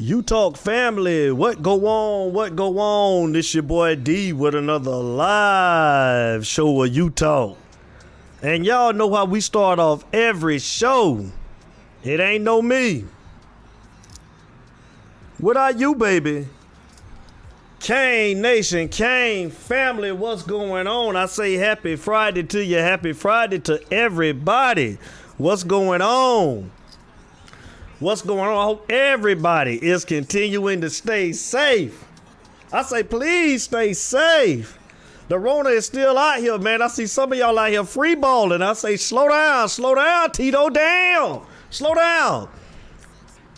You Talk family, what go on, what go on? This your boy D with another live show of You Talk. And y'all know how we start off every show. It ain't no me. What are you, baby? Kane Nation, Kane family, what's going on? I say happy Friday to you, happy Friday to everybody. What's going on? What's going on? I hope everybody is continuing to stay safe. I say, please stay safe. The Rona is still out here, man. I see some of y'all out here free balling. I say, slow down, Tito, down. Slow down.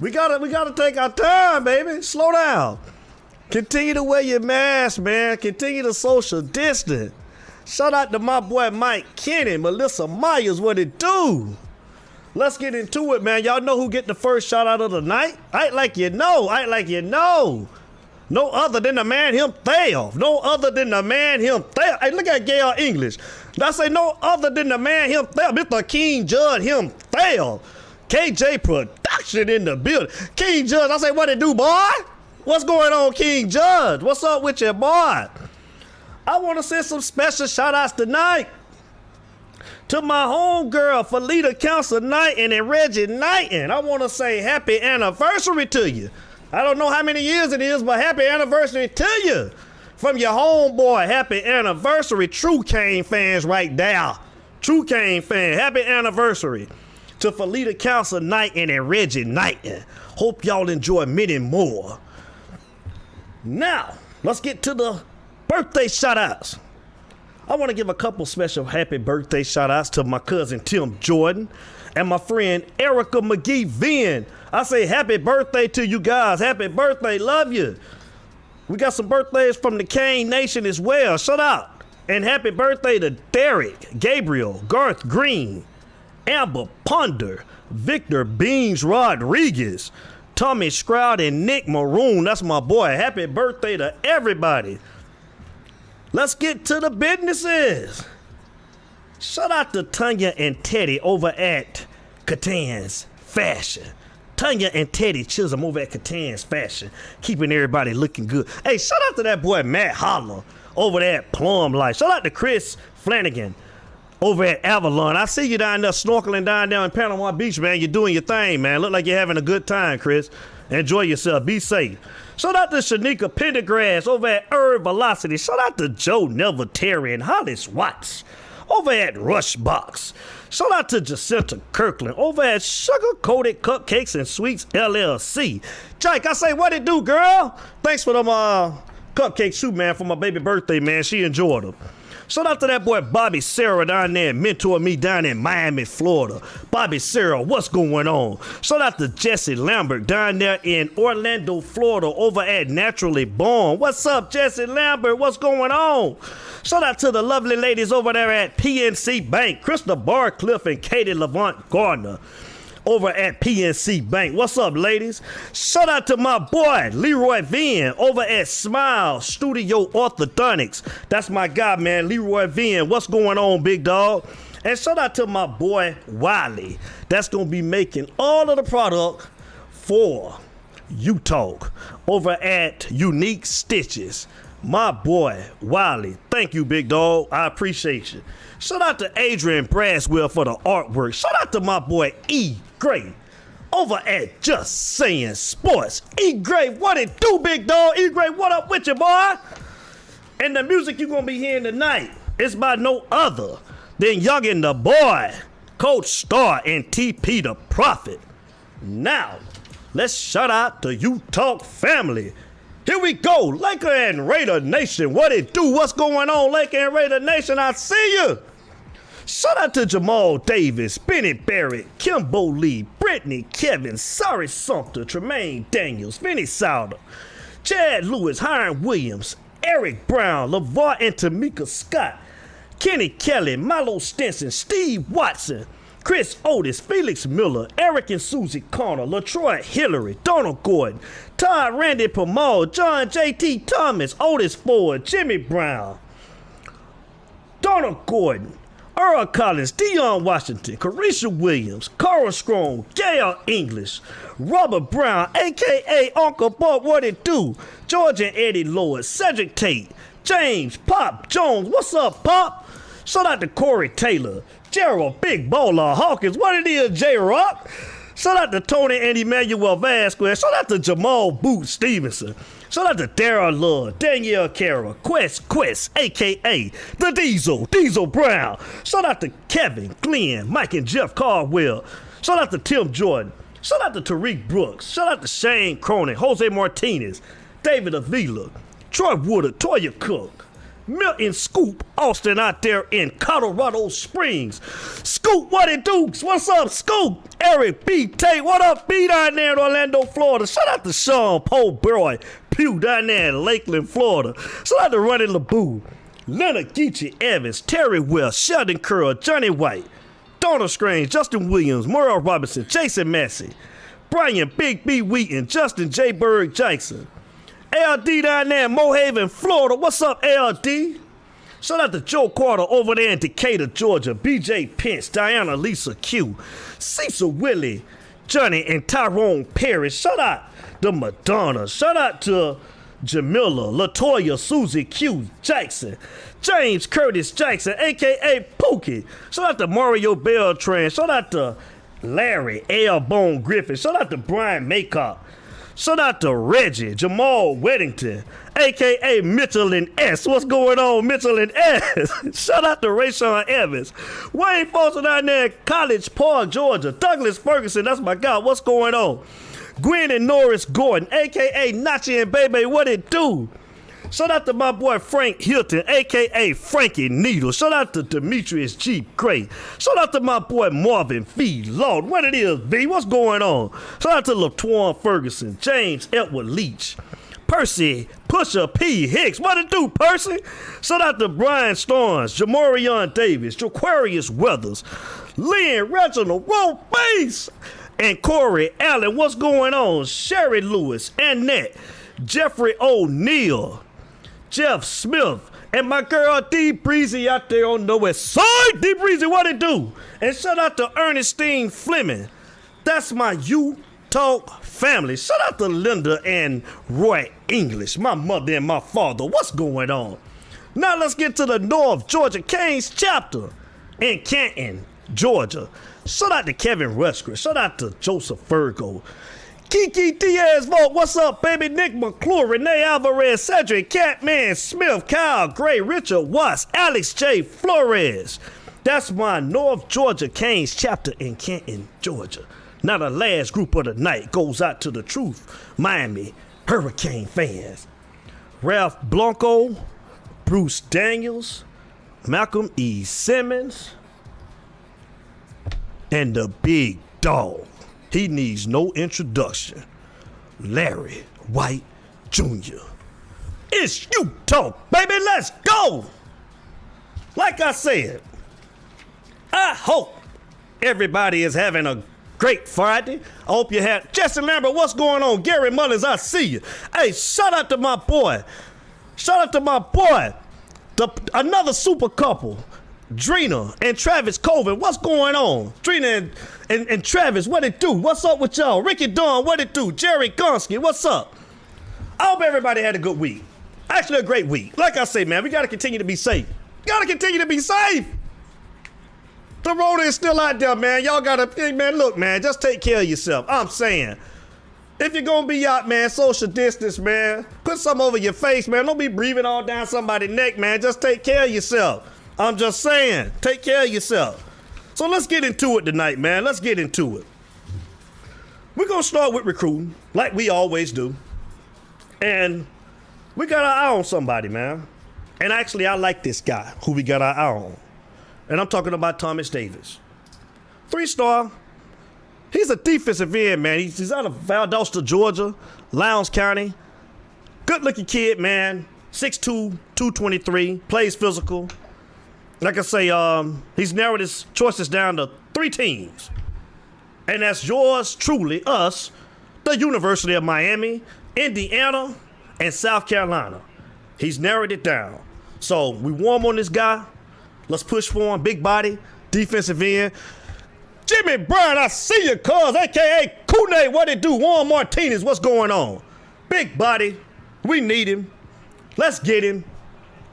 We gotta take our time, baby. Slow down. Continue to wear your mask, man. Continue to social distance. Shout out to my boy Mike Kenny, Melissa Myers, what it do? Let's get into it, man. Y'all know who get the first shout out of the night? Act like you know. Act like you know. No other than the man himself. No other than the man himself. Hey, look at Gail English. I say no other than the man himself. Mr. King Judge himself. KJ Production in the building. King Judge, I say, what it do, boy? What's going on, King Judge? What's up with your boy? I want to send some special shout outs tonight to my homegirl, Felita Council Knighton and Reggie Knighton. I want to say happy anniversary to you. I don't know how many years it is, but happy anniversary to you. From your homeboy, happy anniversary. True Kane fans right there. True Kane fan, happy anniversary to Felita Council Knighton and Reggie Knighton. Hope y'all enjoy many more. Now, let's get to the birthday shout outs. I want to give a couple special happy birthday shout outs to my cousin Tim Jordan and my friend Erica McGee Venn. I say happy birthday to you guys. Happy birthday. Love you. We got some birthdays from the Kane Nation as well. Shout out. And happy birthday to Derek, Gabriel, Garth Green, Amber Ponder, Victor Beans Rodriguez, Tommy Stroud, and Nick Maroon. That's my boy. Happy birthday to everybody. Let's get to the businesses. Shout out to Tanya and Teddy over at Catan's Fashion. Tanya and Teddy Chisholm over at Catan's Fashion, keeping everybody looking good. Hey, shout out to that boy Matt Holler over there at Plum Light. Shout out to Chris Flanagan over at Avalon. I see you down there snorkeling down there in Panama Beach, man. You're doing your thing, man. Look like you're having a good time, Chris. Enjoy yourself. Be safe. Shout out to Shanika Pendergrass over at Herb Velocity. Shout out to Joe Nevertary and Hollis Watts over at Rushbox. Shout out to Jacinta Kirkland over at Sugar Coated Cupcakes and Sweets LLC. Jake, I say, what it do, girl? Thanks for them cupcakes too, man, for my baby birthday, man. She enjoyed them. Shout out to that boy Bobby Sarah down there, mentoring me down in Miami, Florida. Bobby Sarah, what's going on? Shout out to Jesse Lambert down there in Orlando, Florida, over at Naturally Born. What's up, Jesse Lambert? What's going on? Shout out to the lovely ladies over there at PNC Bank, Krista Barcliffe and Katie Levant Gardner over at PNC Bank. What's up, ladies? Shout out to my boy, Leroy Venn, over at Smile Studio Orthodontics. That's my guy, man, Leroy Venn. What's going on, big dog? And shout out to my boy, Wiley. That's going to be making all of the product for You Talk over at Unique Stitches. My boy, Wiley. Thank you, big dog. I appreciate you. Shout out to Adrian Braswell for the artwork. Shout out to my boy, E. Gray over at Just Saying Sports. E. Gray, what it do, big dog? E. Gray, what up with you, boy? And the music you're going to be hearing tonight is by no other than Youngin' the Boy, Coach Star, and TP the Prophet. Now, let's shout out to You Talk family. Here we go, Laker and Raider Nation. What it do? What's going on, Laker and Raider Nation? I see you. Shout out to Jamal Davis, Benny Barrett, Kimbo Lee, Brittany, Kevin, Sorry Sumter, Tremaine Daniels, Vinny Sauter, Chad Lewis, Hiram Williams, Eric Brown, LeVar and Tamika Scott, Kenny Kelly, Milo Stinson, Steve Watson, Chris Otis, Felix Miller, Eric and Susie Connor, LaTroy Hillary, Donald Gordon, Todd Randy Pamal, John J.T. Thomas, Otis Ford, Jimmy Brown, Donald Gordon, Earl Collins, Deion Washington, Carisha Williams, Carl Strong, Gail English, Robert Brown, a.k.a. Uncle Bob, what it do? George and Eddie Lloyd, Cedric Tate, James Pop Jones, what's up, Pop? Shout out to Corey Taylor, Gerald Big Bowler Hawkins, what it is, J-Rock? Shout out to Tony and Emmanuel Vasquez, shout out to Jamal Boot Stevenson. Shout out to Daryl Love, Danielle Carroll, Quest, a.k.a. The Diesel Brown. Shout out to Kevin, Glenn, Mike and Jeff Caldwell. Shout out to Tim Jordan. Shout out to Tariq Brooks. Shout out to Shane Cronin, Jose Martinez, David Avila, Troy Woodard, Toya Cook, Milton Scoop Austin out there in Colorado Springs. Scoop, what it do? What's up, Scoop? Eric B. Tate, what up, B down there in Orlando, Florida? Shout out to Sean Po'Boy Pugh down there in Lakeland, Florida. Shout out to Ronnie LeBou, Leonard Geechee Evans, Terry Wells, Sheldon Curl, Johnny White, Donald Strange, Justin Williams, Merle Robinson, Jason Massey, Brian Big B. Wheaton, Justin J. Berg Jackson. LD down there in Mohaven, Florida. What's up, LD? Shout out to Joe Carter over there in Decatur, Georgia. BJ Pence, Diana Lisa Q, Cecil Willie, Johnny and Tyrone Perry. Shout out to Madonna. Shout out to Jamila, Latoya, Susie Q Jackson, James Curtis Jackson, a.k.a. Pookie. Shout out to Mario Beltran. Shout out to Larry L. Bone Griffin. Shout out to Brian Maycock. Shout out to Reggie, Jamal Weddington, a.k.a. Mitchell and S. What's going on, Mitchell and S? Shout out to Rayshawn Evans, Wayne Foster down there in College Park, Georgia. Douglas Ferguson, that's my guy. What's going on? Gwen and Norris Gordon, a.k.a. Nachi and Bebe, what it do? Shout out to my boy Frank Hilton, a.k.a. Frankie Needle. Shout out to Demetrius G. Gray. Shout out to my boy Marvin V. Lord. What it is, V? What's going on? Shout out to LaTuan Ferguson, James Edward Leach, Percy Pusher P. Hicks. What it do, Percy? Shout out to Brian Starnes, Jamarion Davis, Jaquarius Weathers, Lynn Reginald, Roll Base, and Corey Allen. What's going on? Sherry Lewis, Annette, Jeffrey O'Neill, Jeff Smith, and my girl D Breezy out there on the west side. D Breezy, what it do? And shout out to Ernestine Fleming. That's my U-Talk family. Shout out to Linda and Roy English, my mother and my father. What's going on? Now let's get to the North Georgia Canes chapter in Canton, Georgia. Shout out to Kevin Ruskers. Shout out to Joseph Virgo, Kiki Diaz Vogt, what's up, baby? Nick McClure, Renee Alvarez, Cedric, Catman Smith, Kyle Gray, Richard Watts, Alex J. Flores. That's my North Georgia Canes chapter in Canton, Georgia. Now the last group of the night goes out to the Truth Miami Hurricane fans. Ralph Blanco, Bruce Daniels, Malcolm E. Simmons, and the big dog. He needs no introduction, Larry White Jr. It's U-Talk, baby, let's go! Like I said, I hope everybody is having a great Friday. I hope you had. Jesse Lambert, what's going on? Gary Mullins, I see you. Hey, shout out to my boy. Shout out to my boy. Another super couple, Drina and Travis Colvin. What's going on? Drina and Travis, what it do? What's up with y'all? Ricky Dawn, what it do? Jerry Gonski, what's up? I hope everybody had a good week. Actually, a great week. Like I say, man, we got to continue to be safe. Gotta continue to be safe. The road is still out there, man. Y'all gotta, man, look, man, just take care of yourself. I'm saying, if you're gonna be out, man, social distance, man, put some over your face, man. Don't be breathing all down somebody's neck, man. Just take care of yourself. I'm just saying, take care of yourself. So let's get into it tonight, man. Let's get into it. We're gonna start with recruiting, like we always do. And we got our eye on somebody, man. And actually, I like this guy who we got our eye on. And I'm talking about Thomas Davis. 3-star. He's a defensive end, man. He's out of Valdosta, Georgia, Lowndes County. Good-looking kid, man. 6'2", 223, plays physical. Like I say, he's narrowed his choices down to 3 teams. And that's yours truly, us, the University of Miami, Indiana, and South Carolina. He's narrowed it down. So we warm on this guy. Let's push for him. Big body, defensive end. Jimmy Brown, I see you, cuz, a.k.a. Kune, what it do? Juan Martinez, what's going on? Big body, we need him. Let's get him.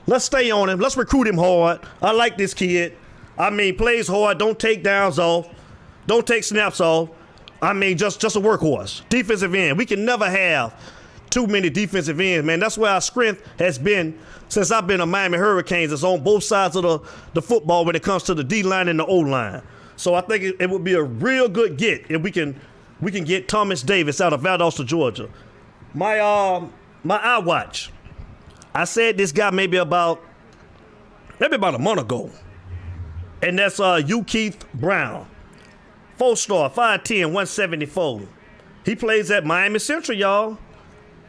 Let's stay on him. Let's recruit him hard. I like this kid. I mean, plays hard, don't take downs off, don't take snaps off. I mean, just a workhorse. Defensive end. We can never have too many defensive ends, man. That's where our strength has been since I've been a Miami Hurricanes. It's on both sides of the football when it comes to the D-line and the O-line. So I think it would be a real good get if we can get Thomas Davis out of Valdosta, Georgia. My iWatch. I said this guy maybe about a month ago. And that's Keith Brown. 4-star, 5'10", 174. He plays at Miami Central, y'all.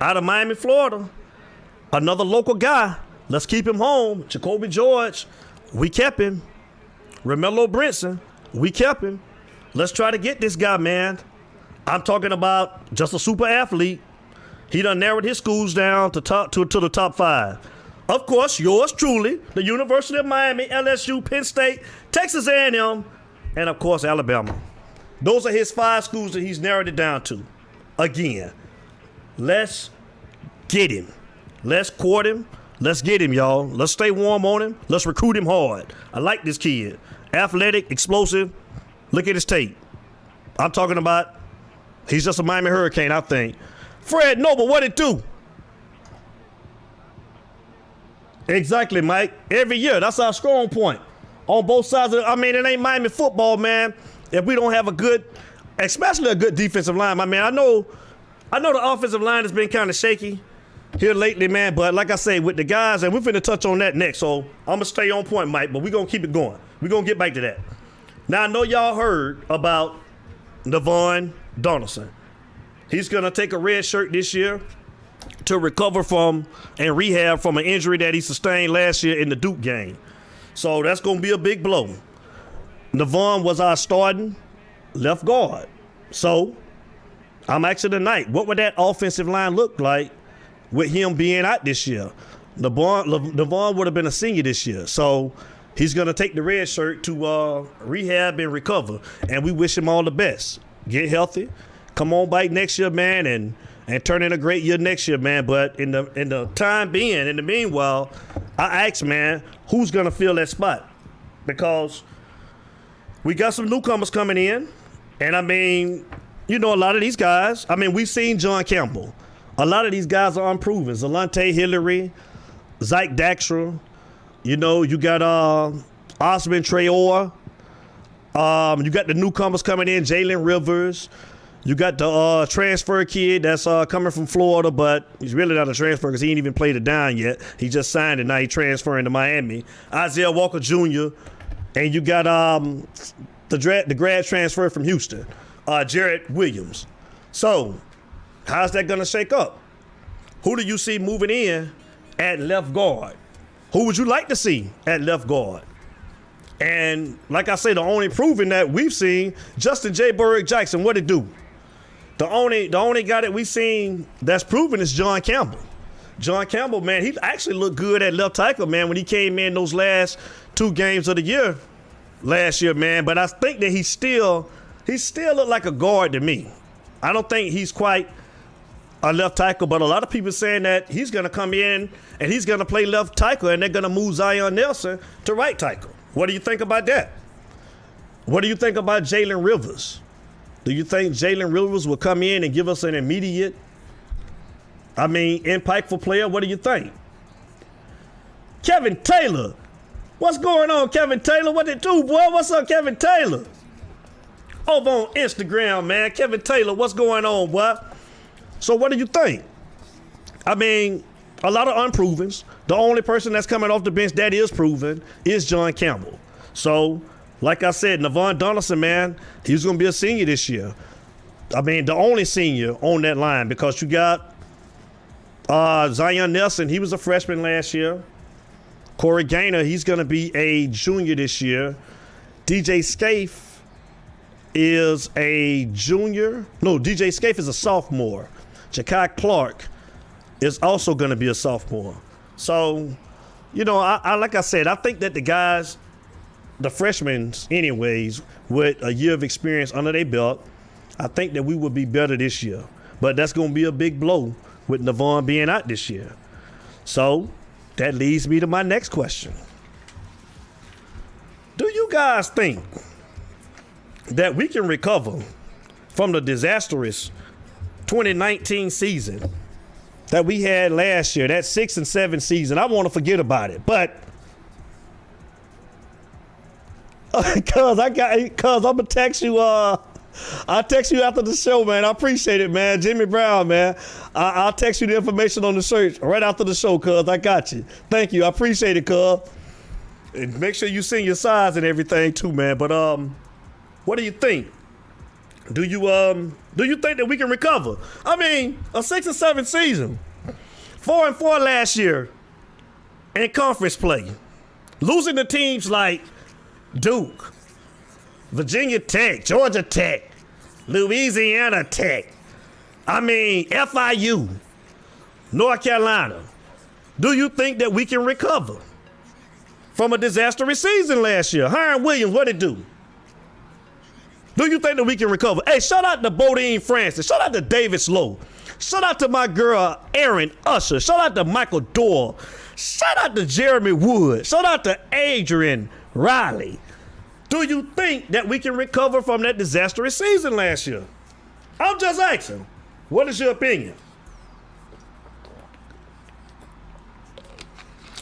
Out of Miami, Florida. Another local guy. Let's keep him home. Jacoby George. We kept him. Romello Brinson. We kept him. Let's try to get this guy, man. I'm talking about just a super athlete. He done narrowed his schools down to the top 5. Of course, yours truly, the University of Miami, LSU, Penn State, Texas A&M, and of course, Alabama. Those are his 5 schools that he's narrowed it down to. Again, let's get him. Let's court him. Let's get him, y'all. Let's stay warm on him. Let's recruit him hard. I like this kid. Athletic, explosive. Look at his tape. I'm talking about he's just a Miami Hurricane, I think. Fred Noble, what it do? Exactly, Mike. Every year, that's our strong point. On both sides of it ain't Miami football, man. If we don't have a good, especially a good defensive line, I know the offensive line has been kind of shaky here lately, man. But like I say, with the guys, and we're finna touch on that next. So I'm gonna stay on point, Mike. But we're gonna keep it going. We're gonna get back to that. Now I know y'all heard about Navuaghn Donaldson. He's gonna take a red shirt this year to recover from and rehab from an injury that he sustained last year in the Duke game. So that's going to be a big blow. Navuaghn was our starting left guard. So I'm asking tonight, what would that offensive line look like with him being out this year? Navuaghn would have been a senior this year. So he's going to take the red shirt to rehab and recover. And we wish him all the best. Get healthy. Come on back next year, man, and turn in a great year next year, man. But in the time being, in the meanwhile, I ask, man, who's going to fill that spot? Because we got some newcomers coming in. And, a lot of these guys, we've seen John Campbell. A lot of these guys are unproven. Zalante Hillary, Zyke Daxtra. You got Osmond Traore. You got the newcomers coming in, Jalen Rivers. You got the transfer kid that's coming from Florida, but he's really not a transfer because he ain't even played it down yet. He just signed it. Now he's transferring to Miami. Isaiah Walker Jr. And you got the grad transfer from Houston, Jarrett Williams. So how's that going to shake up? Who do you see moving in at left guard? Who would you like to see at left guard? And like I say, the only proving that we've seen, Justin J. Burrick Jackson, what it do? The only guy that we've seen that's proven is John Campbell. John Campbell, man, he actually looked good at left tackle, man, when he came in those last 2 games of the year last year, man. But I think that he still looked like a guard to me. I don't think he's quite a left tackle, but a lot of people saying that he's going to come in and he's going to play left tackle and they're going to move Zion Nelson to right tackle. What do you think about that? What do you think about Jalen Rivers? Do you think Jalen Rivers will come in and give us an immediate, impactful player? What do you think? Kevin Taylor. What's going on, Kevin Taylor? What it do, boy? What's up, Kevin Taylor? Over on Instagram, man. Kevin Taylor, what's going on, boy? So what do you think? A lot of unprovens. The only person that's coming off the bench that is proven is John Campbell. So, like I said, Navuaghn Donaldson, man, he's going to be a senior this year. The only senior on that line, because you got Zion Nelson. He was a freshman last year. Corey Gaynor, he's going to be a junior this year. DJ Scaife is a junior. No, DJ Scaife is a sophomore. Ja'Kai Clark is also going to be a sophomore. So, I like I said, I think that the guys the freshmen anyways, with a year of experience under their belt, I think that we would be better this year. But that's going to be a big blow with Navuaghn being out this year. So that leads me to my next question. Do you guys think that we can recover from the disastrous 2019 season that we had last year, that 6 and 7 season? I want to forget about it, but cause I'm gonna text you. I'll text you after the show, man. I appreciate it, man. Jimmy Brown, man. I'll text you the information on the shirt right after the show, cuz I got you. Thank you. I appreciate it, cuz. And make sure you send your size and everything too, man. But what do you think? Do you think that we can recover? I mean, a 6 and 7 season, 4 and 4 last year in conference play, losing to teams like Duke, Virginia Tech, Georgia Tech, Louisiana Tech, I mean, FIU, North Carolina. Do you think that we can recover from a disastrous season last year? Hiram Williams, what it do? Do you think that we can recover? Hey, shout out to Bodine Francis. Shout out to Davis Lowe. Shout out to my girl, Erin Usher. Shout out to Michael Doyle. Shout out to Jeremy Wood. Shout out to Adrian Riley. Do you think that we can recover from that disastrous season last year? I'm just asking. What is your opinion?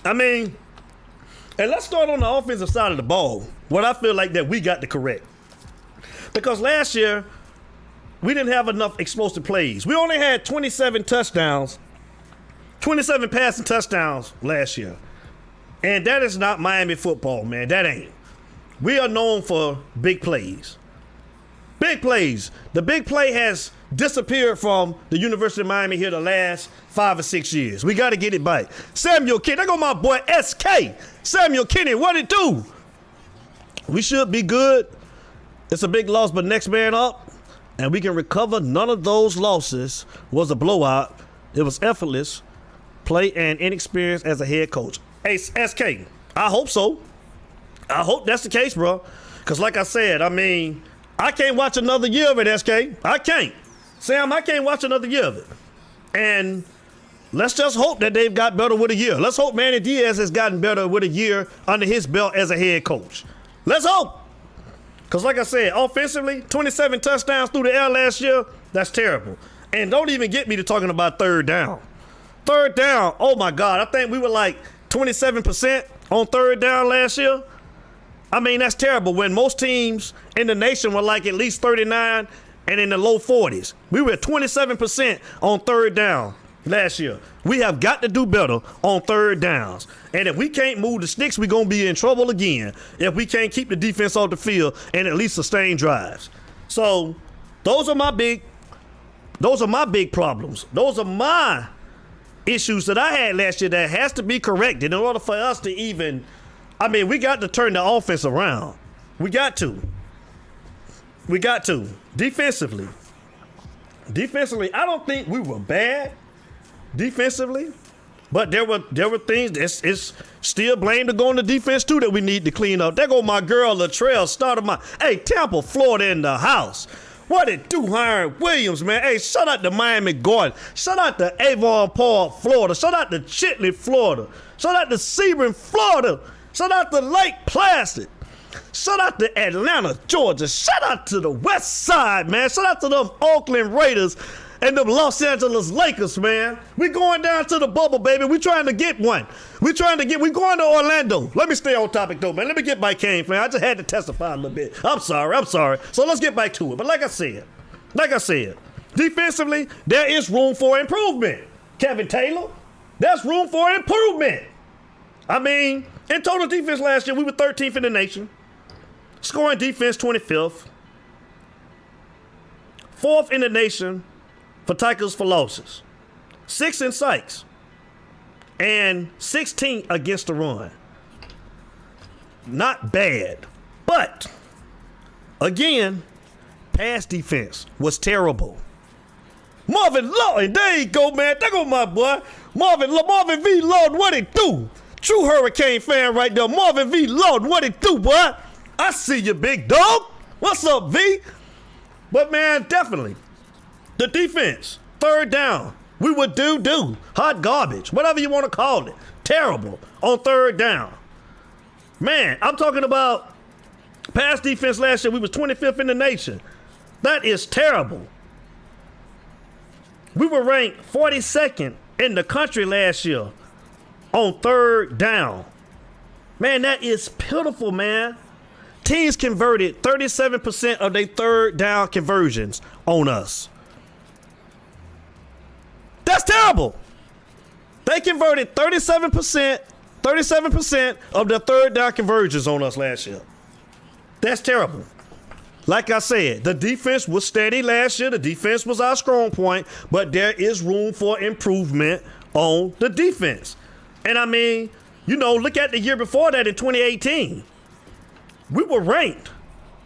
I mean, and let's start on the offensive side of the ball. What I feel like that we got to correct. Because last year, we didn't have enough explosive plays. We only had 27 touchdowns, 27 passing touchdowns last year. And that is not Miami football, man. That ain't. We are known for big plays. Big plays. The big play has disappeared from the University of Miami here the last 5 or 6 years. We got to get it back. Samuel Kinney, there go my boy SK. Samuel Kinney, what it do? We should be good. It's a big loss, but next man up, and we can recover. None of those losses was a blowout. It was effortless play and inexperience as a head coach. Hey, SK, I hope so. I hope that's the case, bro. Because like I said, I mean, I can't watch another year of it, SK. I can't. Sam, I can't watch another year of it. And let's just hope that they've got better with a year. Let's hope Manny Diaz has gotten better with a year under his belt as a head coach. Let's hope. Because like I said, offensively, 27 touchdowns through the air last year, that's terrible. And don't even get me to talking about third down. Third down, oh my God, I think we were like 27% on third down last year. I mean, that's terrible when most teams in the nation were like at least 39 and in the low 40s. We were at 27% on third down last year. We have got to do better on third downs. And if we can't move the sticks, we're going to be in trouble again if we can't keep the defense off the field and at least sustain drives. So those are my big problems. Those are my issues that I had last year that has to be corrected in order for us to even, I mean, we got to turn the offense around. We got to. Defensively, I don't think we were bad defensively, but there were things it's still blame to go on the defense too that we need to clean up. There go my girl Latrell, started my Tampa, Florida in the house. What it do, Hiram Williams, man? Hey, shout out to Miami Gordon. Shout out to Avon Park, Florida. Shout out to Chitley, Florida. Shout out to Sebring, Florida. Shout out to Lake Placid. Shout out to Atlanta, Georgia. Shout out to the West Side, man. Shout out to them Oakland Raiders and them Los Angeles Lakers, man. We going down to the bubble, baby. We trying to get one. We going to Orlando. Let me stay on topic, though, man. Let me get back Kane, man. I just had to testify a little bit. I'm sorry. So let's get back to it. But like I said, defensively, there is room for improvement. Kevin Taylor, there's room for improvement. I mean, in total defense last year, we were 13th in the nation. Scoring defense, 25th. 4th in the nation for tackles for losses. 6th in sacks. And 16th against the run. Not bad. But, again, pass defense was terrible. Marvin Lawton, there you go, man. There go my boy. Marvin V. Lawton, what it do? True Hurricane fan right there. Marvin V. Lawton, what it do, boy? I see you, big dog. What's up, V? But, man, definitely, the defense, third down, we would do. Hot garbage, whatever you want to call it. Terrible on third down. Man, I'm talking about pass defense last year. We was 25th in the nation. That is terrible. We were ranked 42nd in the country last year on third down. Man, that is pitiful, man. Teams converted 37% of their third down conversions on us. That's terrible. They converted 37% of their third down conversions on us last year. That's terrible. Like I said, the defense was steady last year. The defense was our strong point, but there is room for improvement on the defense. And I mean, you know, look at the year before that in 2018. We were ranked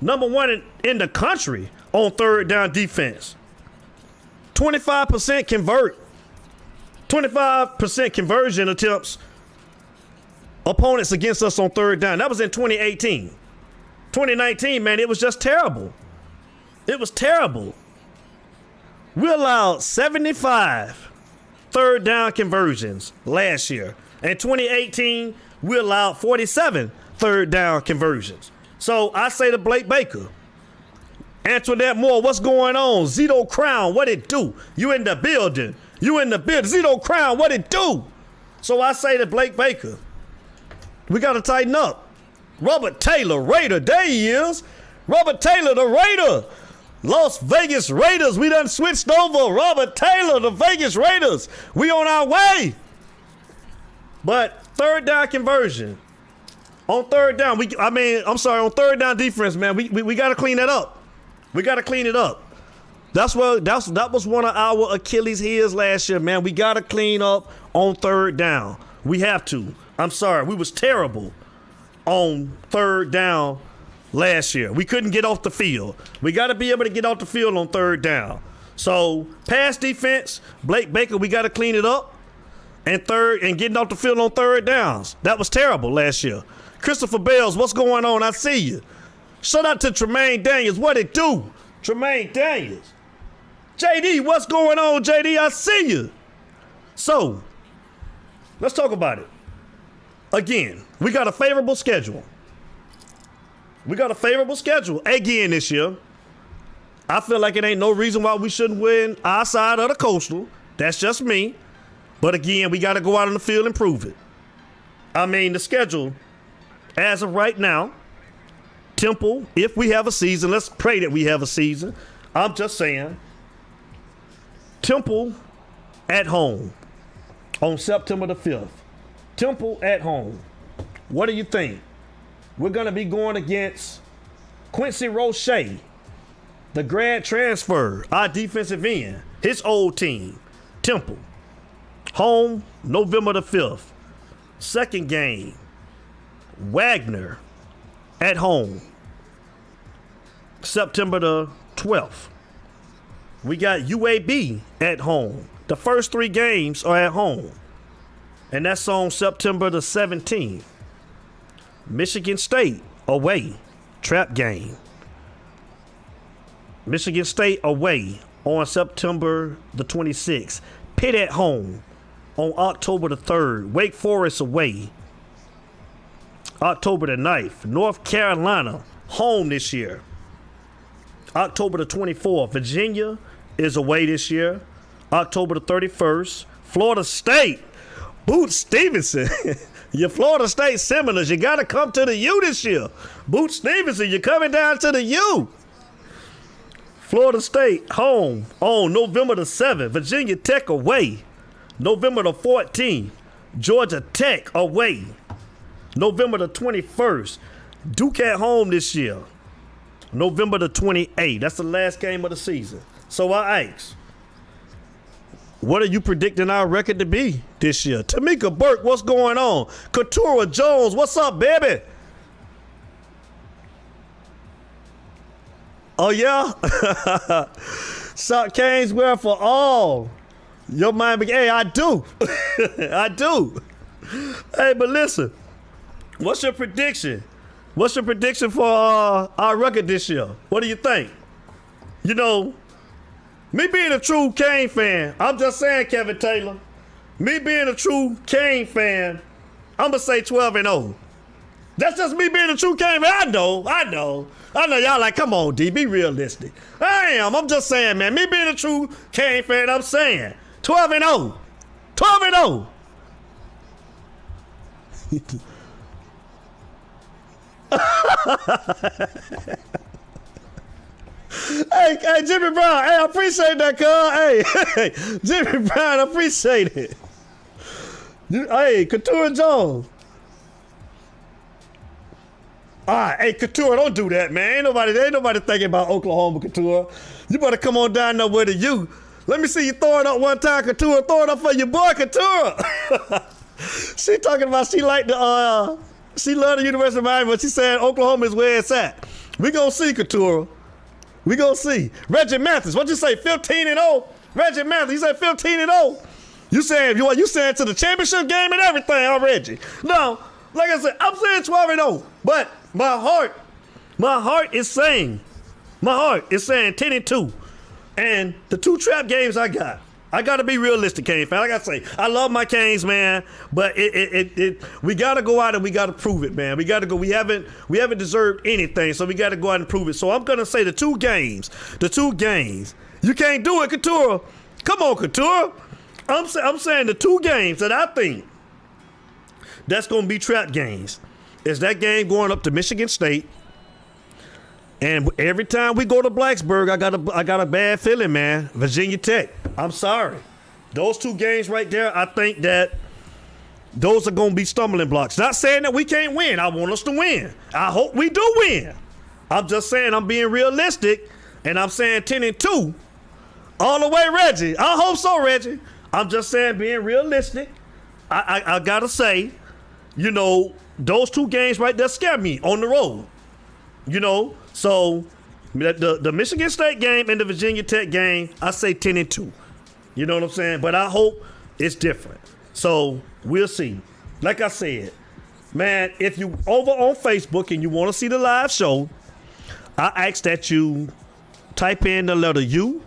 number one in the country on third down defense. 25% convert. 25% conversion attempts opponents against us on third down. That was in 2018. 2019, man, it was just terrible. It was terrible. We allowed 75 third down conversions last year. In 2018, we allowed 47 third down conversions. So I say to Blake Baker, Antoinette Moore, what's going on? Zito Crown, what it do? You in the building. Zito Crown, what it do? So I say to Blake Baker, we got to tighten up. Robert Taylor, Raider, there he is. Robert Taylor, the Raider. Las Vegas Raiders, we done switched over. Robert Taylor, the Vegas Raiders. We on our way. But third down conversion. On third down, on third down defense, man, we got to clean that up. We got to clean it up. That was one of our Achilles heels last year, man. We got to clean up on third down. We have to. I'm sorry, we was terrible on third down last year. We couldn't get off the field. We got to be able to get off the field on third down. So pass defense, Blake Baker, we got to clean it up. And getting off the field on third downs. That was terrible last year. Christopher Bells, what's going on? I see you. Shout out to Tremaine Daniels. What it do? Tremaine Daniels. JD, what's going on, JD? I see you. So, let's talk about it. Again, we got a favorable schedule. Again this year. I feel like it ain't no reason why we shouldn't win our side of the Coastal. That's just me. But again, we got to go out on the field and prove it. I mean, the schedule, as of right now, Temple, if we have a season, let's pray that we have a season. I'm just saying, Temple at home on September the 5th. Temple at home. What do you think? We're going to be going against Quincy Roche, the grad transfer, our defensive end, his old team, Temple. Home, November the 5th. Second game, Wagner at home, September the 12th. We got UAB at home. The first three games are at home. And that's on September the 17th. Michigan State away, trap game. Michigan State away on September the 26th. Pitt at home on October the 3rd. Wake Forest away, October the 9th. North Carolina home this year, October the 24th. Virginia is away this year, October the 31st. Florida State, Boots Stevenson. Your Florida State Seminoles, you got to come to the U this year. Boots Stevenson, you're coming down to the U. Florida State home on November the 7th. Virginia Tech away, November the 14th. Georgia Tech away, November the 21st. Duke at home this year, November the 28th. That's the last game of the season. So I ask, what are you predicting our record to be this year? Tamika Burke, what's going on? Katura Jones, what's up, baby? Oh, yeah? Sock Canes wear for all. Your mind, hey, I do. I do. Hey, but listen, what's your prediction What's your prediction for our record this year? What do you think? You know, me being a true Kane fan, I'm just saying, Kevin Taylor. Me being a true Kane fan, I'm gonna say 12-0. That's just me being a true Kane fan. I know. Y'all like, come on, D, be realistic. I am. I'm just saying, man. Me being a true Kane fan, I'm saying 12-0. 12-0. Hey, Jimmy Brown. Hey, I appreciate that, cuz. Hey, Jimmy Brown, I appreciate it. Hey, Couture Jones. All right, hey, Couture, don't do that, man. Ain't nobody thinking about Oklahoma, Couture. You better come on down there with you. Let me see you throw it up one time, Couture. Throw it up for your boy, Couture. She talking about she loved the University of Miami, but she said Oklahoma is where it's at. We gonna see, Couture. We gonna see. Reggie Mathis, what'd you say, 15-0? Reggie Mathis, you said 15-0. You saying to the championship game and everything, huh, Reggie? No, like I said, I'm saying 12-0, but my heart is saying 10-2. And the two trap games I got to be realistic, Kane fan. Like I say, I love my Canes, man, but we got to go out and we got to prove it, man. We got to go. We haven't deserved anything, so we got to go out and prove it. So I'm going to say the two games. You can't do it, Couture. Come on, Couture. I'm saying the two games that I think that's going to be trap games is that game going up to Michigan State. And every time we go to Blacksburg, I got a bad feeling, man. Virginia Tech. I'm sorry. Those two games right there, I think that those are going to be stumbling blocks. Not saying that we can't win. I want us to win. I hope we do win. I'm just saying I'm being realistic, and I'm saying 10-2 all the way, Reggie. I hope so, Reggie. I'm just saying being realistic. I got to say, you know, those two games right there scare me on the road. You know, so the Michigan State game and the Virginia Tech game, I say 10-2. You know what I'm saying? But I hope it's different. So we'll see. Like I said, man, if you over on Facebook and you want to see the live show, I ask that you type in the letter U,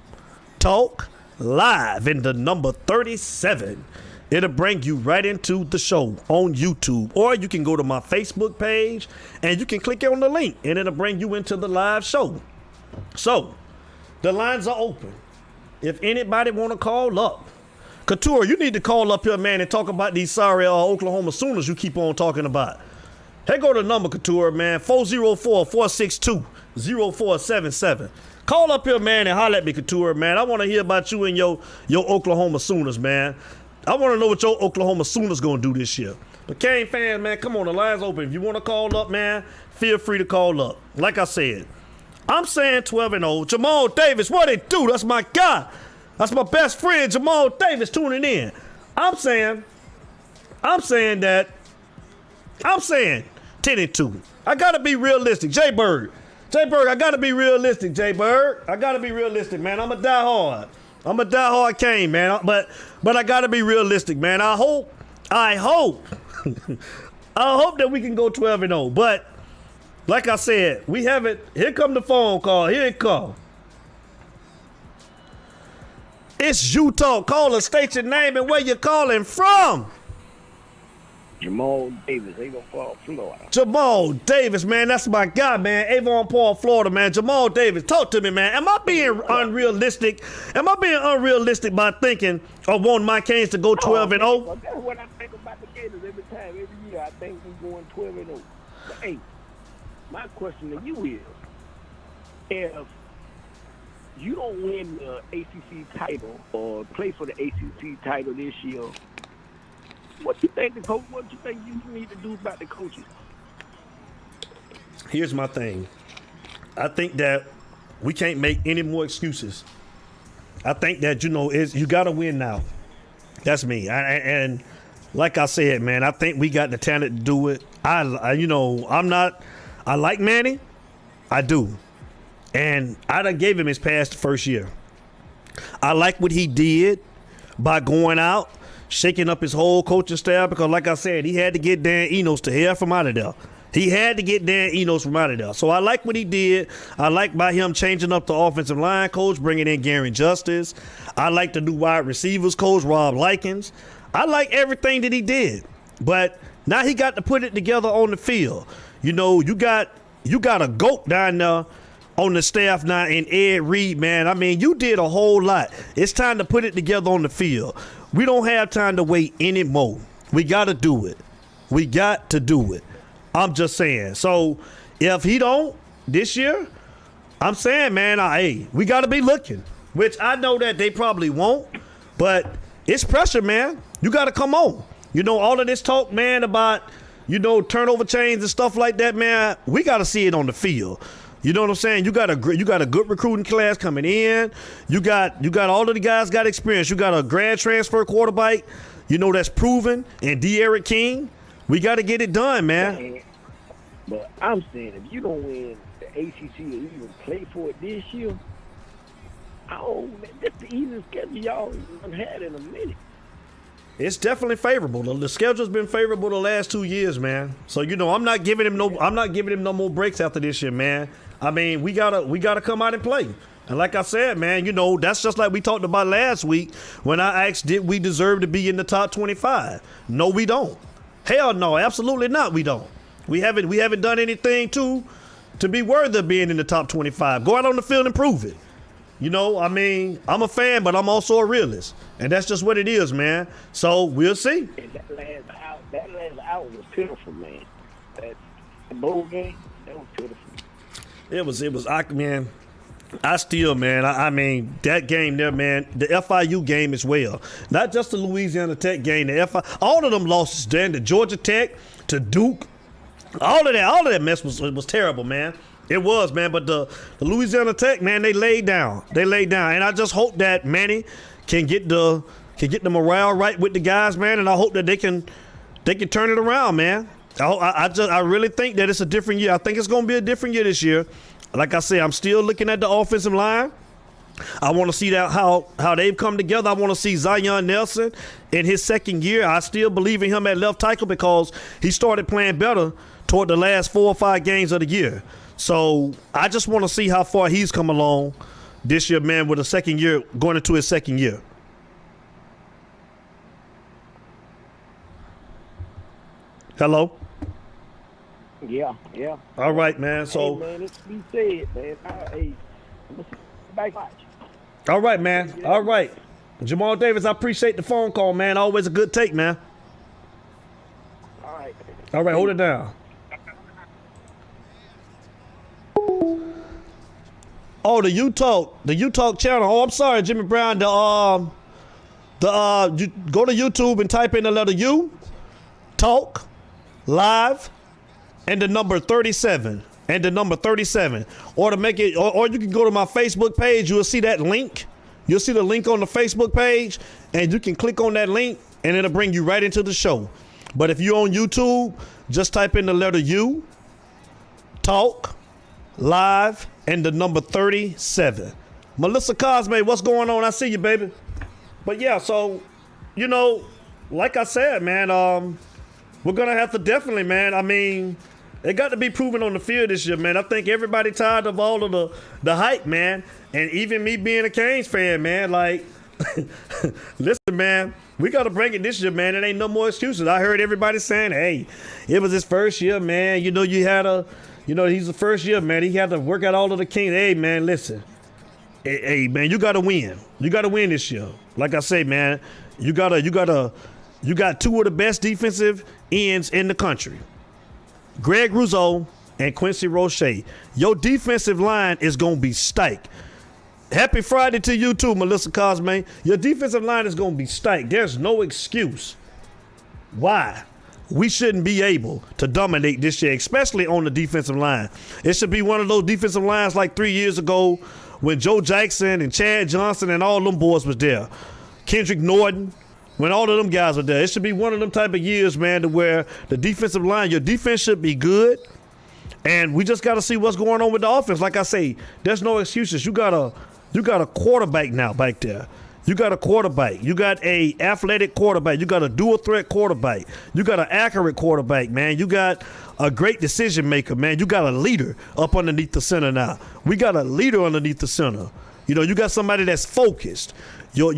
talk live in the number 37. It'll bring you right into the show on YouTube. Or you can go to my Facebook page and you can click on the link and it'll bring you into the live show. So, the lines are open. If anybody want to call up. Couture, you need to call up here, man, and talk about these sorry Oklahoma Sooners you keep on talking about. Hey, go to the number, Couture, man, 404-462-0477. Call up here, man, and holler at me, Couture, man. I want to hear about you and your Oklahoma Sooners, man. I want to know what your Oklahoma Sooners going to do this year. But Kane fans, man, come on, the line's open. If you want to call up, man, feel free to call up. Like I said, I'm saying 12-0. Jamal Davis, what it do? That's my guy. That's my best friend, Jamal Davis, tuning in. I'm saying 10-2. I got to be realistic. Jay Bird, I got to be realistic, Jay Bird. I got to be realistic, man. I'm a diehard Kane, man. But I got to be realistic, man. I hope I hope that we can go 12-0. But like I said, we haven't. Here come the phone call. Here it come. It's Utah. Call us, state your name and where you're calling from. Jamal Davis, Avon Park, Florida. Jamal Davis, man, that's my guy, man. Avon Park, Florida, man. Jamal Davis, talk to me, man. Am I being unrealistic? By thinking or wanting my Canes to go 12-0? That's what I think about the Gators every time, every year. I think we're going 12-0. But hey, my question to you is, if you don't win the ACC title or play for the ACC title this year, what you think you need to do about the coaches? Here's my thing. I think that we can't make any more excuses. I think that, you got to win now. That's me. And like I said, man, I think we got the talent to do it. I like Manny. I do. And I done gave him his pass the first year. I like what he did by going out, shaking up his whole coaching staff, because like I said, he had to get Dan Enos to hell from out of there. He had to get Dan Enos from out of there. So I like what he did. I like by him changing up the offensive line coach, bringing in Gary Justice. I like the new wide receivers coach, Rob Likens. I like everything that he did. But now he got to put it together on the field. You know, you got a GOAT down there on the staff now in Ed Reed, man. I mean, you did a whole lot. It's time to put it together on the field. We don't have time to wait anymore. We got to do it. We got to do it. I'm just saying. So if he don't this year, I'm saying, man, hey, we got to be looking, which I know that they probably won't, but it's pressure, man. You got to come on. You know, all of this talk, man, about, you know, turnover chains and stuff like that, man, we got to see it on the field. You know what I'm saying? You got a good recruiting class coming in. You got all of the guys got experience. You got a grad transfer quarterback, you know, that's proven, and De'Aaron King. We got to get it done, man. But I'm saying, if you don't win the ACC or even play for it this year, that's the easiest schedule y'all had in a minute. It's definitely favorable. The schedule's been favorable the last 2 years, man. So you know, I'm not giving him no more breaks after this year, man. I mean, we gotta come out and play. And like I said, man, you know, that's just like we talked about last week when I asked, did we deserve to be in the top 25? No, we don't. Hell no, absolutely not. We don't. We haven't done anything to be worthy of being in the top 25. Go out on the field and prove it. You know, I mean, I'm a fan, but I'm also a realist, and that's just what it is, man. So we'll see. And that last out was pitiful, man. That bowl game, that was pitiful. It was. I still, man. I mean, that game there, man. The FIU game as well. Not just the Louisiana Tech game. All of them losses, Dan. The Georgia Tech to Duke. All of that mess was terrible, man. It was, man. But the Louisiana Tech, man, they laid down. And I just hope that Manny can get the morale right with the guys, man. And I hope that they can turn it around, man. I really think that it's a different year. I think it's going to be a different year this year. Like I said, I'm still looking at the offensive line. I want to see that how they've come together. I want to see Zion Nelson in his second year. I still believe in him at left tackle because he started playing better toward the last 4 or 5 games of the year. So I just want to see how far he's come along this year, man, with a second year, going into his second year. Hello? Yeah. All right, man. So, hey, man, it's be said, man. I'm back. All right, man. All right. Jamal Davis, I appreciate the phone call, man. Always a good take, man. All right, hold it down. Oh, the U-Talk channel. Oh, I'm sorry, Jimmy Brown. You go to YouTube and type in the letter U, Talk, Live, and the number 37. Or to make it, or you can go to my Facebook page. You'll see that link. You'll see the link on the Facebook page, and you can click on that link, and it'll bring you right into the show. But if you're on YouTube, just type in the letter U, Talk, Live, and the number 37. Melissa Cosme, what's going on? I see you, baby. But yeah, so, you know, like I said, man, we're going to have to definitely, man, I mean, it got to be proven on the field this year, man. I think everybody tired of all of the hype, man. And even me being a Canes fan, man, like, listen, man, we got to bring it this year, man. It ain't no more excuses. I heard everybody saying, hey, it was his first year, man. You know, he's the first year, man. He had to work out all of the Kings. Hey, man, listen. Hey, man, you got to win. You got to win this year. Like I say, man, you got 2 of the best defensive ends in the country. Greg Rousseau and Quincy Roche. Your defensive line is going to be stike. Happy Friday to you too, Melissa Cosme. Your defensive line is going to be stike. There's no excuse why we shouldn't be able to dominate this year, especially on the defensive line. It should be one of those defensive lines like 3 years ago when Joe Jackson and Chad Johnson and all them boys was there. Kendrick Norton, when all of them guys were there. It should be one of them type of years, man, to where the defensive line, your defense should be good. And we just got to see what's going on with the offense. Like I say, there's no excuses. You got a quarterback now back there. You got a quarterback. You got a athletic quarterback. You got a dual threat quarterback. You got an accurate quarterback, man. You got a great decision maker, man. You got a leader up underneath the center now. We got a leader underneath the center. You know, you got somebody that's focused. Your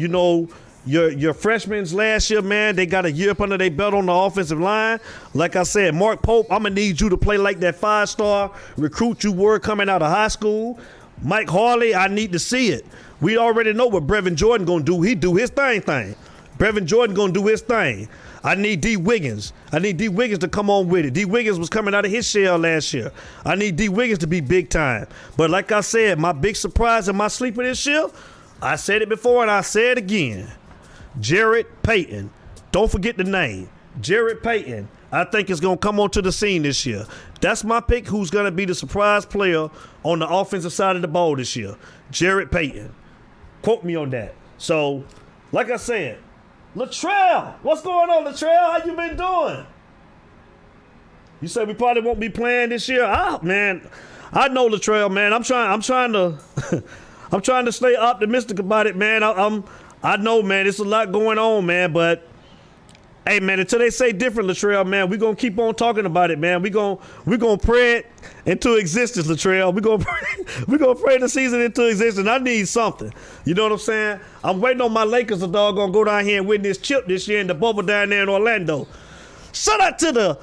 freshmen last year, man, they got a year up under their belt on the offensive line. Like I said, Mark Pope, I'm going to need you to play like that 5-star recruit you were coming out of high school. Mike Harley, I need to see it. We already know what Brevin Jordan going to do. He do his thing. Brevin Jordan going to do his thing. I need D. Wiggins. I need D. Wiggins to come on with it. D. Wiggins was coming out of his shell last year. I need D. Wiggins to be big time. But like I said, my big surprise and my sleeper this year, I said it before and I say it again. Jared Payton. Don't forget the name. Jared Payton, I think is going to come onto the scene this year. That's my pick who's going to be the surprise player on the offensive side of the ball this year. Jared Payton. Quote me on that. So, like I said, Latrell, what's going on, Latrell? How you been doing? You said we probably won't be playing this year. Man, I know Latrell, man. I'm trying to I'm trying to stay optimistic about it, man. I know, man, it's a lot going on, man, but hey, man, until they say different, Latrell, man, we're going to keep on talking about it, man. We're gonna pray it into existence, Latrell. We're gonna pray the season into existence. I need something. You know what I'm saying? I'm waiting on my Lakers to doggone go down here and win this chip this year in the bubble down there in Orlando. Shout out to the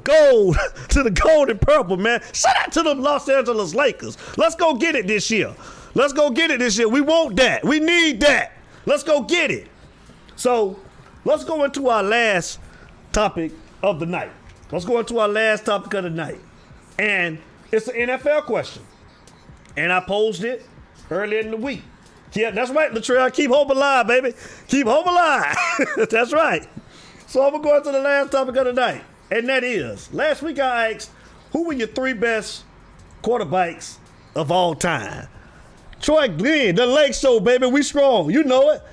gold, to the gold and purple, man. Shout out to the Los Angeles Lakers. Let's go get it this year. We want that. We need that. Let's go get it. So let's go into our last topic of the night. And it's an NFL question. And I posed it earlier in the week. Yeah, that's right, Latrell. Keep hope alive, baby. Keep hope alive. That's right. So I'm going to go into the last topic of the night. And that is, last week I asked, who were your 3 best quarterbacks of all time? Troy Glenn, the Lake Show, baby. We strong. You know it.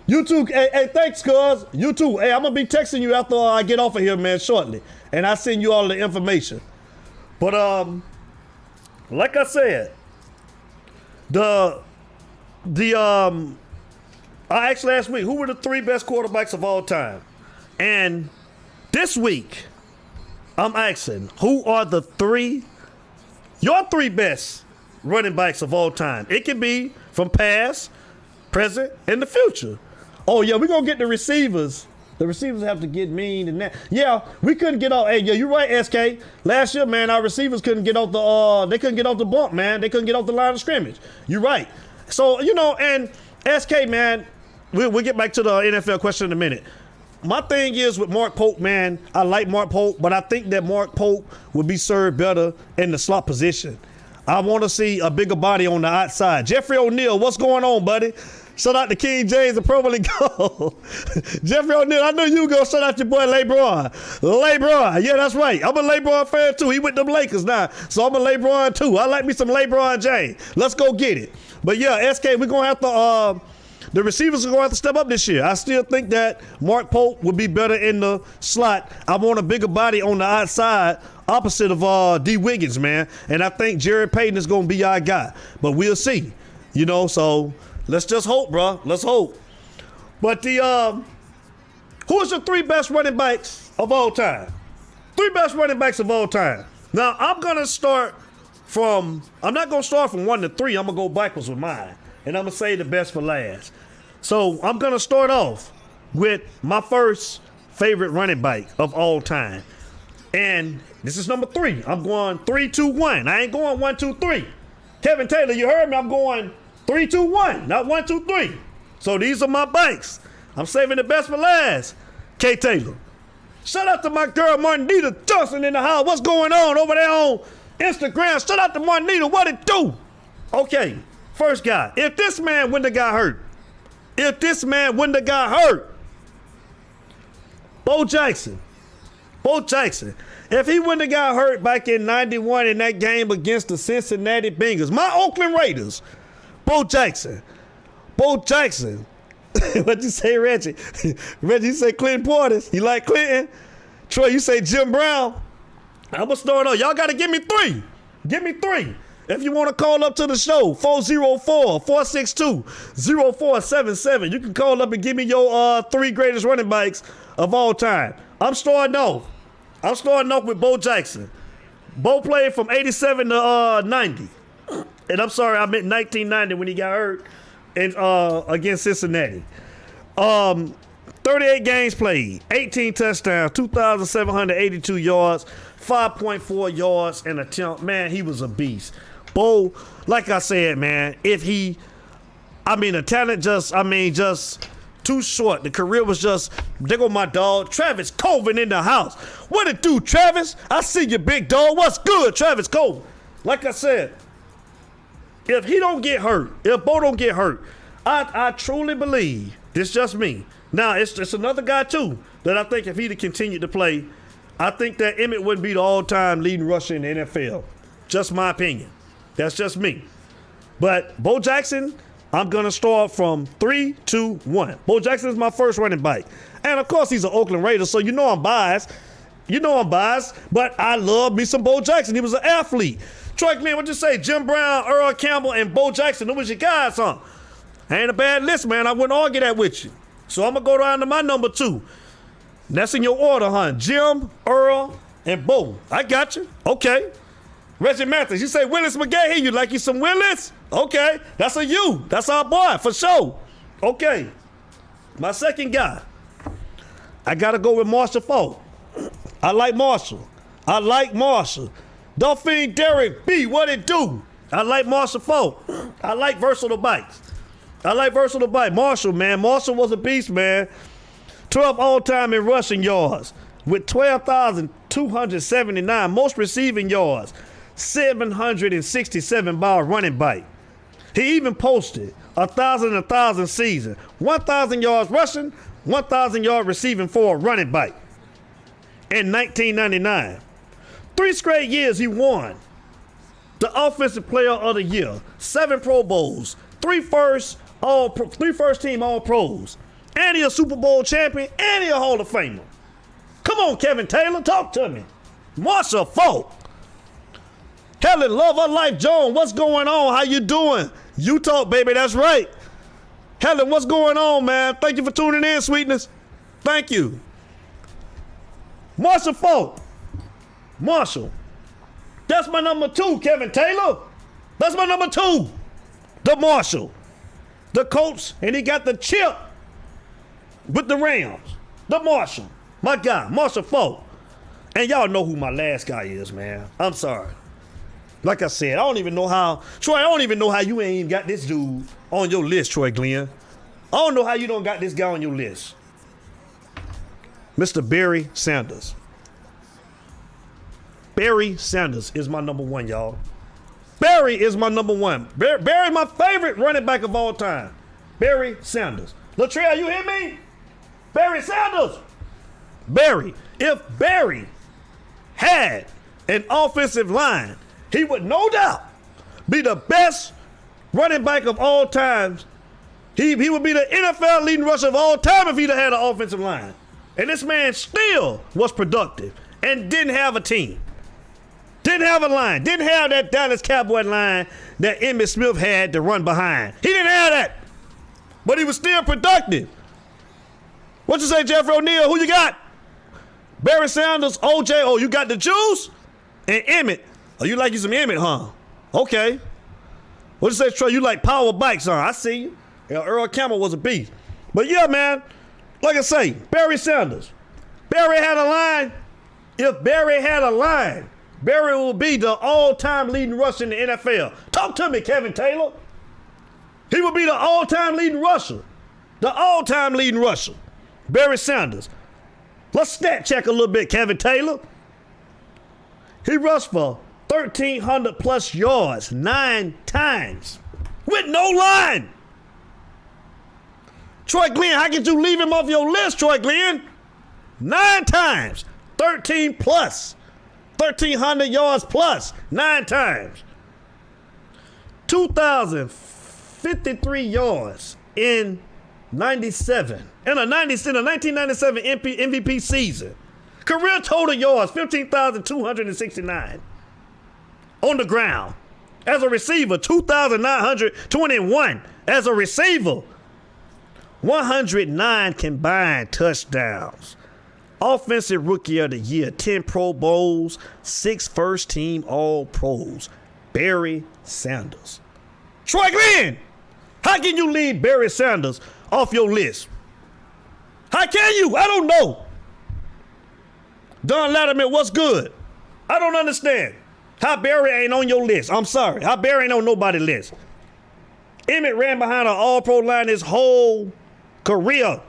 You too. Hey, thanks, cuz. You too. Hey, I'm going to be texting you after I get off of here, man, shortly. And I send you all the information. But, like I said, I asked last week, who were the 3 best quarterbacks of all time? And this week, I'm asking, who are your 3 best running backs of all time? It can be from past, present, and the future. Oh, yeah, we're going to get the receivers. The receivers have to get mean and that. Yeah, we couldn't get off. Hey, yeah, you're right, SK. Last year, man, our receivers couldn't get off they couldn't get off the bump, man. They couldn't get off the line of scrimmage. You're right. So, and SK, man, we'll get back to the NFL question in a minute. My thing is with Mark Pope, man, I like Mark Pope, but I think that Mark Pope would be served better in the slot position. I want to see a bigger body on the outside. Jeffrey O'Neal, what's going on, buddy? Shout out to King James and Probably Gold. Jeffrey O'Neal, I know you go. Shout out your boy LeBron. Yeah, that's right. I'm a LeBron fan too. He with them Lakers now, so I'm a LeBron too. I like me some LeBron James. Let's go get it. But yeah, SK, we're going to have to the receivers are going to have to step up this year. I still think that Mark Pope would be better in the slot. I want a bigger body on the outside opposite of D. Wiggins, man. And I think Jared Payton is going to be our guy. But we'll see. So let's just hope, bro. Let's hope. But who's your 3 best running backs of all time? 3 best running backs of all time. Now, I'm not going to start from 1 to 3. I'm going to go backwards with mine. And I'm going to say the best for last. So I'm going to start off with my first favorite running back of all time. And this is number 3. I'm going 3, 2, 1. I ain't going 1, 2, 3. Kevin Taylor, you heard me. I'm going 3, 2, 1, not 1, 2, 3. So these are my bikes. I'm saving the best for last. K. Taylor. Shout out to my girl Marnita Johnson in the house. What's going on over there on Instagram? Shout out to Marnita. What it do? Okay, first guy. If this man wouldn't have got hurt, Bo Jackson. If he wouldn't have got hurt back in 91 in that game against the Cincinnati Bengals, my Oakland Raiders, Bo Jackson. What'd you say, Reggie? Reggie, you say Clinton Portis. You like Clinton? Troy, you say Jim Brown. I'm going to start on. Y'all got to give me 3. Give me 3. If you want to call up to the show, 404-462-0477. You can call up and give me your 3 greatest running backs of all time. I'm starting off with Bo Jackson. Bo played from 87 to 90. And I'm sorry, I meant 1990 when he got hurt against Cincinnati. 38 games played, 18 touchdowns, 2,782 yards, 5.4 yards an attempt. Man, he was a beast. Bo, like I said, man, the talent just too short. The career was just, there go my dog, Travis Colvin in the house. What it do, Travis? I see you, big dog. What's good, Travis Colvin? Like I said, if he don't get hurt, if Bo don't get hurt, I truly believe, this just me. Now, it's another guy, too, that I think if he'd have continued to play, I think that Emmett wouldn't be the all-time leading rusher in the NFL. Just my opinion. That's just me. But Bo Jackson, I'm going to start from 3, 2, 1. Bo Jackson is my first running back. And, of course, he's an Oakland Raider, so you know I'm biased. But I love me some Bo Jackson. He was an athlete. Troy Glenn, what'd you say? Jim Brown, Earl Campbell, and Bo Jackson. Who was your guys, huh? Ain't a bad list, man. I wouldn't argue that with you. So I'm going to go down to my number 2. That's in your order, huh? Jim, Earl, and Bo. I got you. Okay. Reggie Mathis, you say Willis McGahee. You like you some Willis? Okay. That's a you. That's our boy, for sure. Okay. My second guy, I got to go with Marshall Falk. I like Marshall. Dolphin Derek B, what it do? I like Marshall Falk. I like versatile bikes. Marshall, man. Marshall was a beast, man. 12 all-time in rushing yards with 12,279. Most receiving yards, 767 by a running back. He even posted 1,000 season. 1,000 yards rushing, 1,000 yards receiving for a running back. In 1999. 3 straight years he won the Offensive Player of the Year. 7 Pro Bowls. 3 first team All-Pros. And he a Super Bowl champion. And he a Hall of Famer. Come on, Kevin Taylor. Talk to me. Marshall Falk. Helen Love Her Life Jones. What's going on? How you doing? You talk, baby. That's right. Helen, what's going on, man? Thank you for tuning in, sweetness. Thank you. Marshall Falk. Marshall. That's my number 2, Kevin Taylor. That's my number 2. The Marshall. The Colts, and he got the chip with the Rams. The Marshall. My guy, Marshall Falk. And y'all know who my last guy is, man. I'm sorry. Like I said, I don't even know how you ain't even got this dude on your list, Troy Glenn. I don't know how you don't got this guy on your list. Mr. Barry Sanders. Barry Sanders is my number 1, y'all. Barry is my number 1. Barry my favorite running back of all time. Barry Sanders. Latrell, you hear me? Barry Sanders. Barry. If Barry had an offensive line, he would no doubt be the best running back of all times. He would be the NFL leading rusher of all time if he'd have had an offensive line. And this man still was productive and didn't have a team. Didn't have a line. Didn't have that Dallas Cowboy line that Emmitt Smith had to run behind. He didn't have that. But he was still productive. What you say, Jeffrey O'Neal? Who you got? Barry Sanders, OJ. Oh, you got the juice? And Emmitt. Oh, you like you some Emmitt, huh? Okay. What you say, Troy? You like power bikes, huh? I see you. Yeah, Earl Campbell was a beast. But yeah, man, like I say, Barry Sanders. Barry had a line. If Barry had a line, Barry will be the all-time leading rusher in the NFL. Talk to me, Kevin Taylor. He will be the all-time leading rusher. The all-time leading rusher. Barry Sanders. Let's stat check a little bit, Kevin Taylor. He rushed for 1,300 plus yards 9 times with no line. Troy Glenn, how could you leave him off your list, Troy Glenn? 9 times. 13 plus. 1,300 yards plus 9 times. 2,053 yards in 97. In a 1997 MVP season. Career total yards, 15,269. On the ground. as a receiver, 2,921 as a receiver. 109 combined touchdowns. Offensive Rookie of the Year, 10 Pro Bowls, 6 first-team All-Pros. Barry Sanders. Troy Glenn, how can you leave Barry Sanders off your list? How can you? I don't know. Don Latterman, what's good? I don't understand. How Barry ain't on your list? I'm sorry. How Barry ain't on nobody's list? Emmett ran behind an All-Pro line his whole career.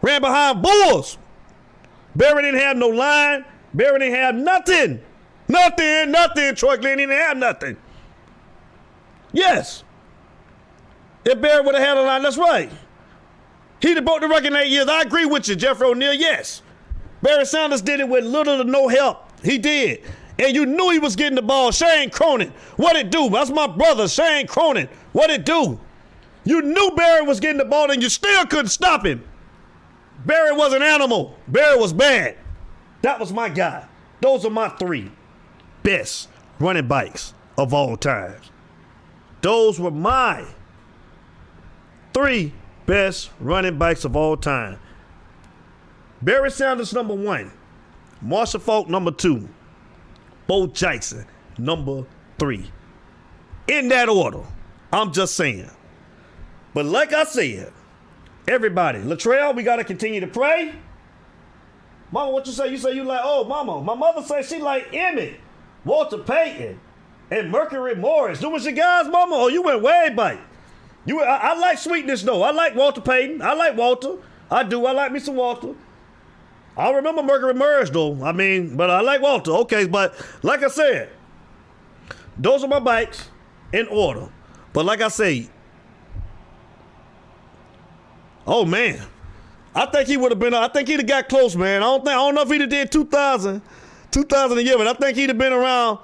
Ran behind Bulls. Barry didn't have no line. Barry didn't have nothing. Nothing. Troy Glenn didn't have nothing. Yes. If Barry would have had a line, that's right. He'd have broke the record in 8 years. I agree with you, Jeffrey O'Neal, yes. Barry Sanders did it with little to no help. He did. And you knew he was getting the ball. Shane Cronin, what it do? That's my brother, Shane Cronin. What it do? You knew Barry was getting the ball and you still couldn't stop him. Barry was an animal. Barry was bad. That was my guy. Those are my 3 best running backs of all time. Those were my 3 best running backs of all time. Barry Sanders, number 1. Marshall Faulk, number 2. Bo Jackson, number 3. In that order. I'm just saying. But like I said, everybody, Latrell, we got to continue to pray. Mama, what you say? You say you like, oh, mama. My mother says she like Emmett, Walter Payton, and Mercury Morris. Them was your guys, mama? Oh, you went way back. I like sweetness, though. I like Walter Payton. I like Walter. I do. I like me some Walter. I remember Mercury Morris, though. I mean, but I like Walter. Okay, but like I said, those are my bikes in order. But like I say, oh, man. I think he would have been, I think he'd have got close, man. I don't know if he'd have did 2,000 a year, but I think he'd have been around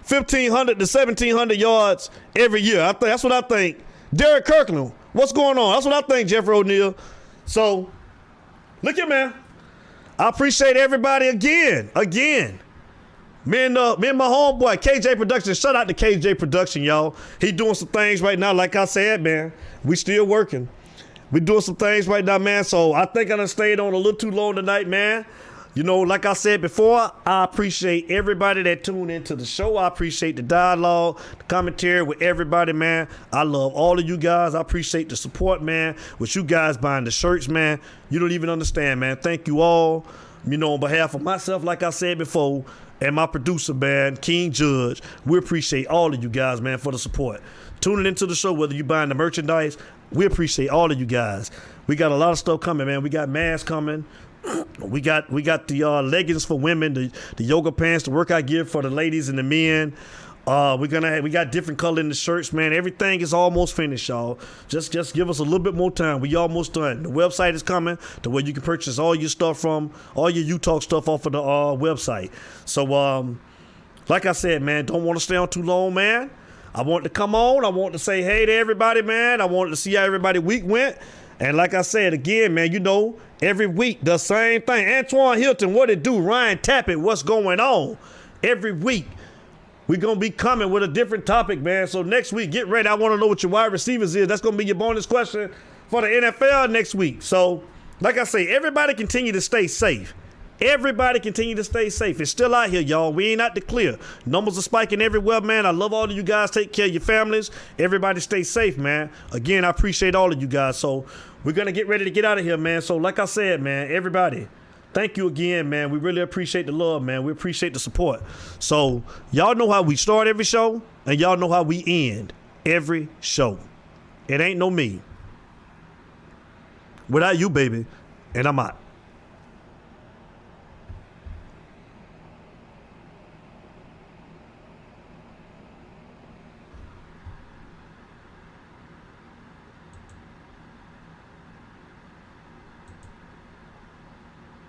1,500 to 1,700 yards every year. That's what I think. Derek Kirkland, what's going on? That's what I think, Jeffrey O'Neal. So, look here, man. I appreciate everybody again. Me and my homeboy, KJ Production. Shout out to KJ Production, y'all. He doing some things right now. Like I said, man, we still working. We doing some things right now, man. So I think I done stayed on a little too long tonight, man. You know, like I said before, I appreciate everybody that tuned into the show. I appreciate the dialogue, the commentary with everybody, man. I love all of you guys. I appreciate the support, man. With you guys buying the shirts, man. You don't even understand, man. Thank you all. You know, on behalf of myself, like I said before, and my producer, man, King Judge, we appreciate all of you guys, man, for the support. Tuning into the show, whether you buying the merchandise, we appreciate all of you guys. We got a lot of stuff coming, man. We got masks coming. We got the leggings for women, the yoga pants, the workout gear for the ladies and the men. We got different color in the shirts, man. Everything is almost finished, y'all. Just give us a little bit more time. We almost done. The website is coming to where you can purchase all your stuff from, all your U-Talk stuff off of the website. So, like I said, man, don't want to stay on too long, man. I want to come on. I want to say hey to everybody, man. I wanted to see how everybody's week went. And like I said, again, man, you know, every week, the same thing. Antoine Hilton, what it do? Ryan Tappet, what's going on? Every week, we're going to be coming with a different topic, man. So next week, get ready. I want to know what your wide receivers is. That's going to be your bonus question for the NFL next week. So, like I say, everybody continue to stay safe. Everybody continue to stay safe. It's still out here, y'all. We ain't out to clear. Numbers are spiking everywhere, man. I love all of you guys. Take care of your families. Everybody stay safe, man. Again, I appreciate all of you guys. So we're going to get ready to get out of here, man. So like I said, man, everybody, thank you again, man. We really appreciate the love, man. We appreciate the support. So y'all know how we start every show, and y'all know how we end every show. It ain't no me without you, baby. And I'm out.